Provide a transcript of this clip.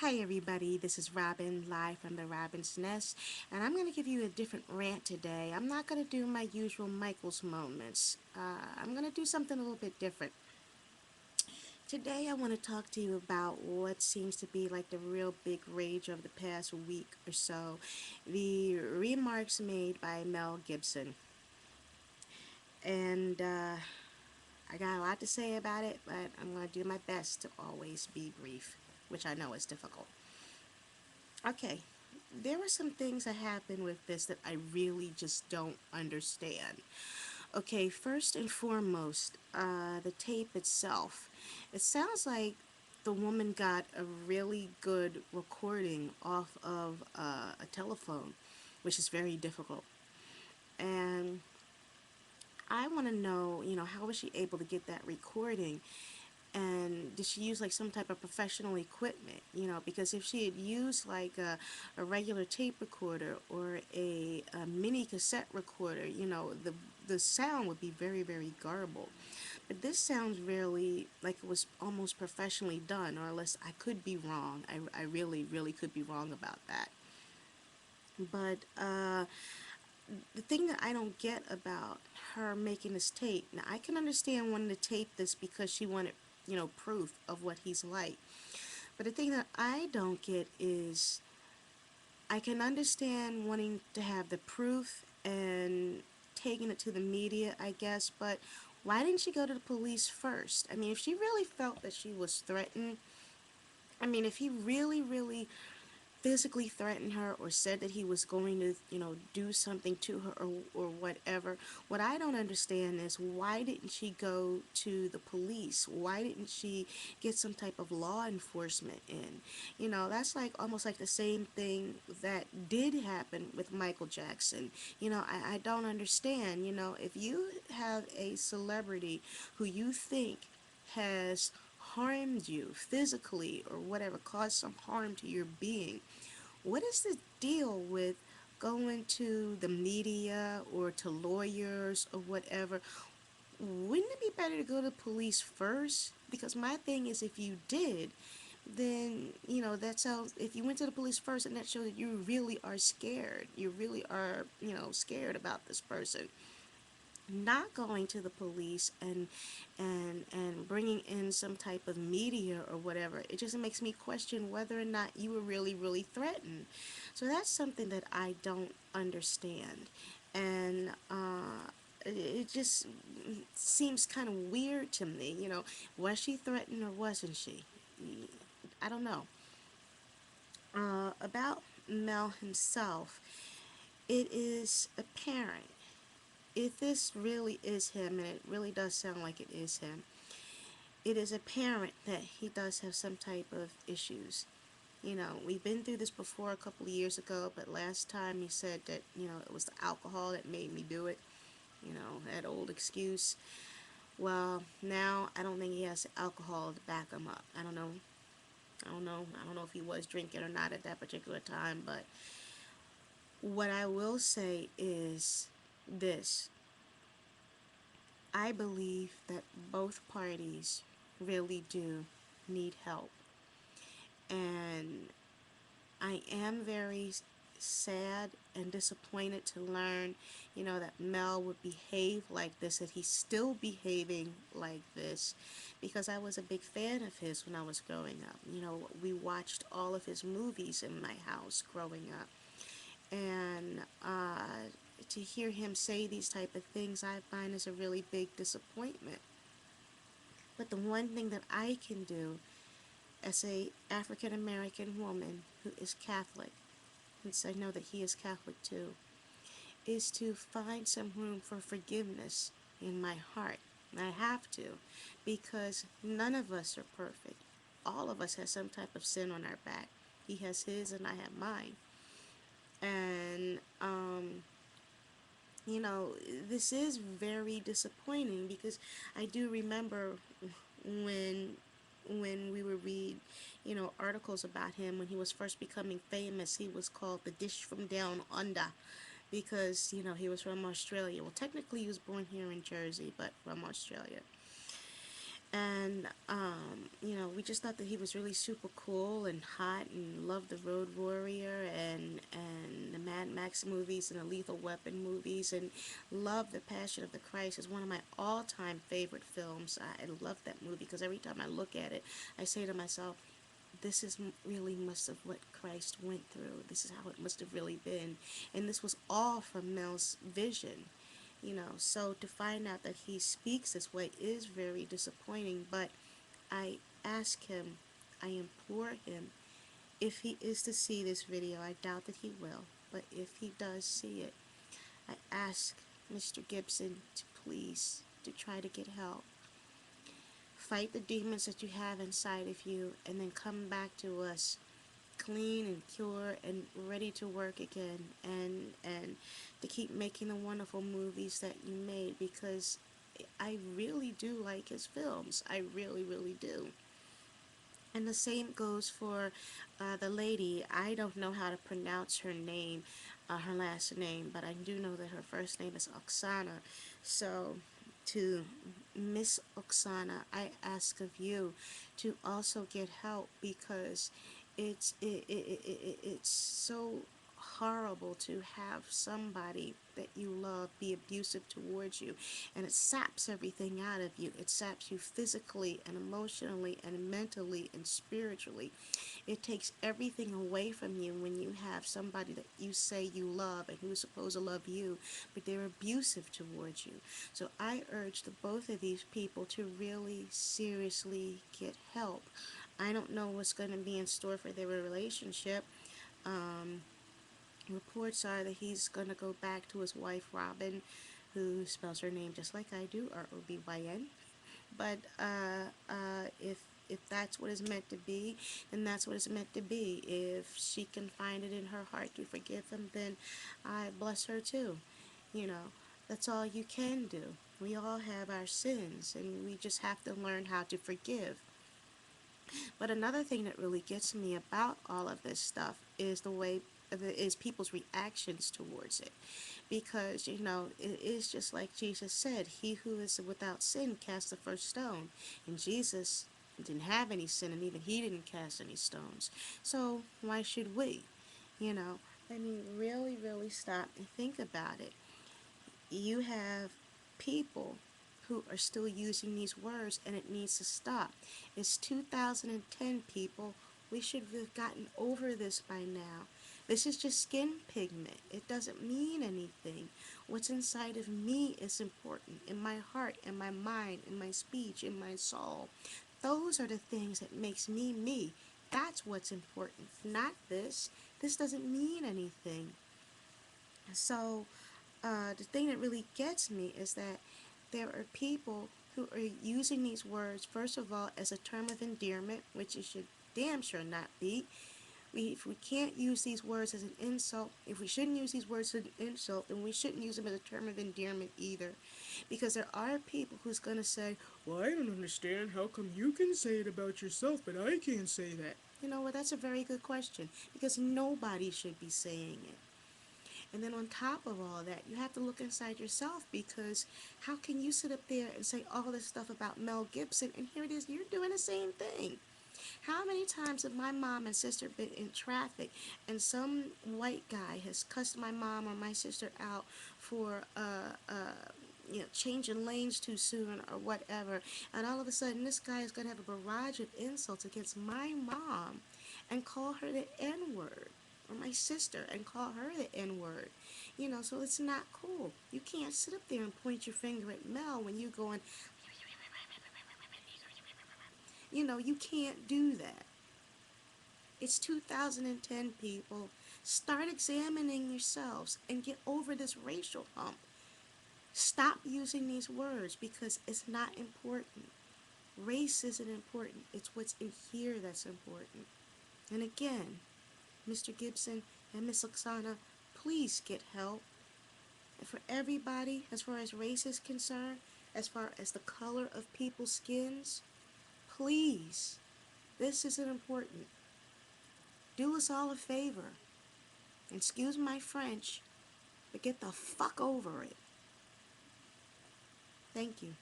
Hi everybody, this is Robin live from the Robin's Nest, and I'm going to give you a different rant today. I'm not going to do my usual Michael's moments. I'm going to do something a little bit different. Today I want to talk to you about what seems to be like the real big rage of the past week or so, the remarks made by Mel Gibson. And I got a lot to say about it, but I'm going to do my best to always be brief, which I know is difficult. Okay, there were some things that happened with this that I really just don't understand. Okay, first and foremost, the tape itself. It sounds like the woman got a really good recording off of a telephone, which is very difficult. And I want to know, how was she able to get that recording? And did she use like some type of professional equipment? Because if she had used like a regular tape recorder or a mini cassette recorder, the sound would be very, very garbled. But this sounds really like it was almost professionally done, or unless I could be wrong. I really, really could be wrong about that. But the thing that I don't get about her making this tape, now I can understand wanting to tape this because she wanted, proof of what he's like. But the thing that I don't get is I can understand wanting to have the proof and taking it to the media, I guess, but why didn't she go to the police first? I mean, if she really felt that she was threatened, I mean, if he really, really physically threatened her or said that he was going to, do something to her or whatever. What I don't understand is why didn't she go to the police? Why didn't she get some type of law enforcement in? That's like almost like the same thing that did happen with Michael Jackson. I don't understand. If you have a celebrity who you think has harmed you physically or whatever, caused some harm to your being, what is the deal with going to the media or to lawyers or whatever? Wouldn't it be better to go to police first? Because my thing is, if you did, then that sounds, if you went to the police first, and that shows that you really are scared, you really are, scared about this person. Not going to the police and bringing in some type of media or whatever, it just makes me question whether or not you were really, really threatened. So that's something that I don't understand. And it just seems kind of weird to me. Was she threatened or wasn't she? I don't know. About Mel himself, it is apparent, if this really is him, and it really does sound like it is him, it is apparent that he does have some type of issues. We've been through this before a couple of years ago, but last time he said that, it was the alcohol that made me do it. That old excuse. Well, now I don't think he has alcohol to back him up. I don't know. I don't know. I don't know if he was drinking or not at that particular time, but what I will say is this. I believe that both parties really do need help. And I am very sad and disappointed to learn, that Mel would behave like this, that he's still behaving like this, because I was a big fan of his when I was growing up. We watched all of his movies in my house growing up. And to hear him say these type of things, I find is a really big disappointment. But the one thing that I can do as a African American woman who is Catholic, since I know that he is Catholic too, is to find some room for forgiveness in my heart. I have to, because none of us are perfect. All of us have some type of sin on our back. He has his and I have mine. And you know, this is very disappointing because I do remember when we would read, articles about him when he was first becoming famous. He was called the Dish from Down Under because, he was from Australia. Well, technically he was born here in Jersey, but from Australia. And we just thought that he was really super cool and hot, and loved the Road Warrior and the Mad Max movies and the Lethal Weapon movies, and loved The Passion of the Christ. It's one of my all-time favorite films. I love that movie because every time I look at it, I say to myself, this is really must have what Christ went through. This is how it must have really been. And this was all from Mel's vision. So to find out that he speaks this way is very disappointing, but I ask him, I implore him, if he is to see this video, I doubt that he will, but if he does see it, I ask Mr. Gibson to please to try to get help. Fight the demons that you have inside of you, and then come back to us clean and pure and ready to work again, and to keep making the wonderful movies that you made, because I really do like his films. I really, really do. And the same goes for the lady. I don't know how to pronounce her name, her last name, but I do know that her first name is Oksana. So, to Miss Oksana, I ask of you to also get help, because it's so horrible to have somebody that you love be abusive towards you, and it saps everything out of you. It saps you physically and emotionally and mentally and spiritually. It takes everything away from you when you have somebody that you say you love and who's supposed to love you, but they're abusive towards you. So I urge the both of these people to really seriously get help. I don't know what's going to be in store for their relationship. Um, Reports are that he's going to go back to his wife, Robin, who spells her name just like I do, Robyn. But if that's what it's meant to be, then that's what it's meant to be. If she can find it in her heart to forgive him, then I bless her too. You know, that's all you can do. We all have our sins, and we just have to learn how to forgive. But another thing that really gets me about all of this stuff is the way is people's reactions towards it, because it is just like Jesus said, he who is without sin cast the first stone, and Jesus didn't have any sin, and even he didn't cast any stones. So why should we? you know I mean, really, really stop and think about it. You have people who are still using these words, and it needs to stop. It's 2010, people. We should have gotten over this by now. This is just skin pigment. It doesn't mean anything. What's inside of me is important. In my heart, in my mind, in my speech, in my soul. Those are the things that makes me me. That's what's important. Not this. This doesn't mean anything. So, the thing that really gets me is that there are people who are using these words, first of all, as a term of endearment, which it should damn sure not be. If we can't use these words as an insult, if we shouldn't use these words as an insult, then we shouldn't use them as a term of endearment either. Because there are people who's going to say, well, I don't understand. How come you can say it about yourself, but I can't say that? Well, that's a very good question, because nobody should be saying it. And then on top of all that, you have to look inside yourself, because how can you sit up there and say all this stuff about Mel Gibson, and here it is, you're doing the same thing? How many times have my mom and sister been in traffic, and some white guy has cussed my mom or my sister out for changing lanes too soon or whatever, and all of a sudden this guy is going to have a barrage of insults against my mom and call her the N-word, or my sister and call her the N-word. So it's not cool. You can't sit up there and point your finger at Mel when you're going, you can't do that. It's 2010, people. Start examining yourselves and get over this racial hump. Stop using these words, because it's not important. Race isn't important. It's what's in here that's important. And again, Mr. Gibson and Miss Oksana, please get help. And for everybody, as far as race is concerned, as far as the color of people's skins, please, this isn't important. Do us all a favor. Excuse my French, but get the fuck over it. Thank you.